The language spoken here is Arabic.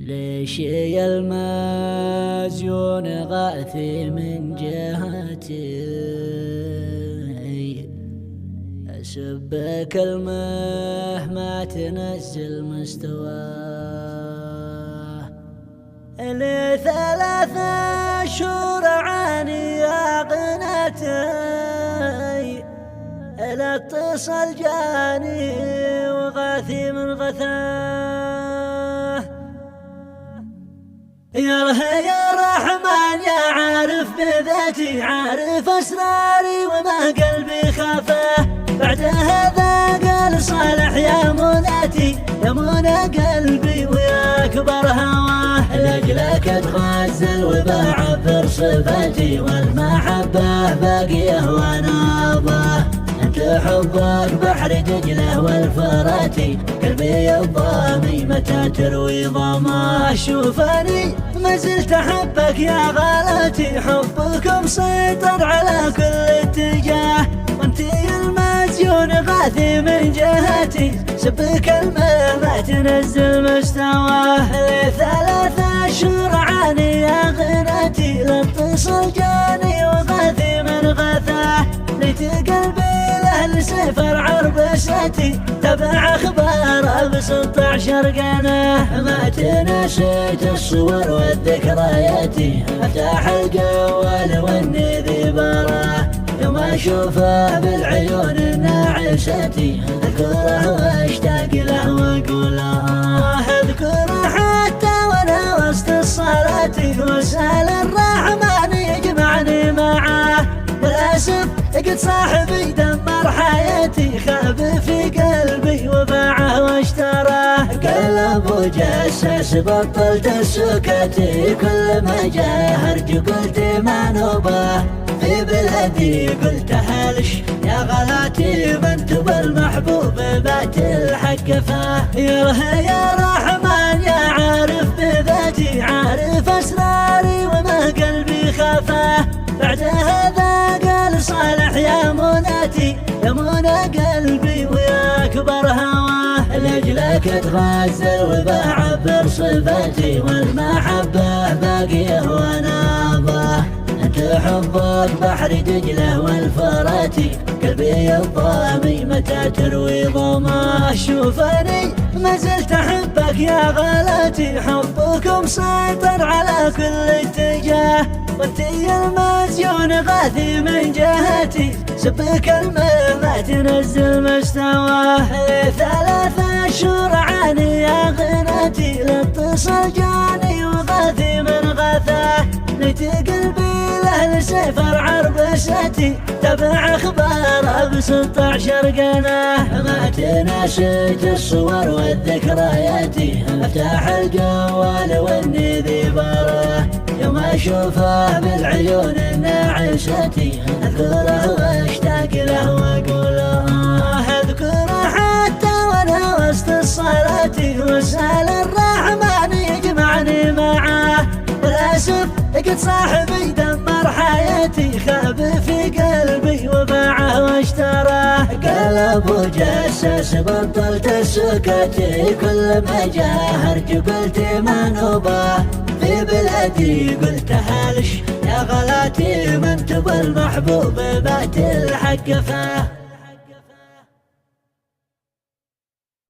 ليش يا المازيون غاثي من جهتي أسبك المهما تنزل مستواه لي 3 أشهر عاني قناتي لا اتصل جاني وغاثي من غثاه يا رحمن يا عارف بذاتي عارف أسراري وما قلبي خافه بعد هذا قال صالح يا مناتي يا منى قلبي ويا كبر هواه لأجلك اتغزل وبعبر صفاتي والمحبة باقية ونابه انت حبك بحر دجله والفراتي قلبي الضامي متى تروي ضماه شوفني ما زلت احبك يا غالاتي حبك مسيطر على كل اتجاه وانتي المزيون غاثي من جهتي سبك المهما تنزل مستواه لي 3 أشهر عاني يا غناتي لا اتصل جاني وغاثي من غثاه ليت قلبي لسفر عربستي تبع اخباره ب16 قناه ما تنسيت الصور والذكرياتي افتح الجوال واني ذي براه يوم اشوفه بالعيون الناعستي اذكره واشتاق له واقول اذكره حتى وانا وسط الصلاه واسال الرحمن يجمعني معاه للاسف قد صاحبي دمر حياتي خاب في قلبي وباعه واشتراه قال ابو جساس بطلت السكاتي كل ما جاء هرج قلت ما نوبه في بلادي قلت هلش يا غلاتي بنت بالمحبوب بات الحق فاه يا رحمن يا عارف بذاتي عارف اسراري وما قلبي خافاه بعد هذا قال صالح يا مناتي يا منى قلبي ويا كبر هواه لاجلك اتغزل وبعبر صفاتي والمحبه باقيه ونابه انت حبك بحر دجله والفراتي قلبي الضامي متى تروي ضماه شوفني ما زلت احبك يا غالاتي حبك مسيطر على كل اتجاه وانتي المزيون غاثي من جهتي سبك المهما تنزل مستواه لي 3 أشهر عاني يا غناتي لا اتصل جاني وغاثي من غثاه ليت قلبي له سفر عربستي تبع اخباره ب16 قناه ما تنسيت الصور والذكرياتي افتح الجوال واني ذي براه يوم اشوفه بالعيون الناعستي اذكره واشتاق له واقول اذكره حتى وانا وسط الصلاه واسال الرحمن يجمعني معاه للاسف قد صاحبي دمر حياتي خاب في قلبي وباعه واشتراه قال ابو جساس بطلت السكاتي كل ما جاء هرج قلت ما نوبه في بلادي قلت هلش يا غلاتي من تبى المحبوب بات الحق فاه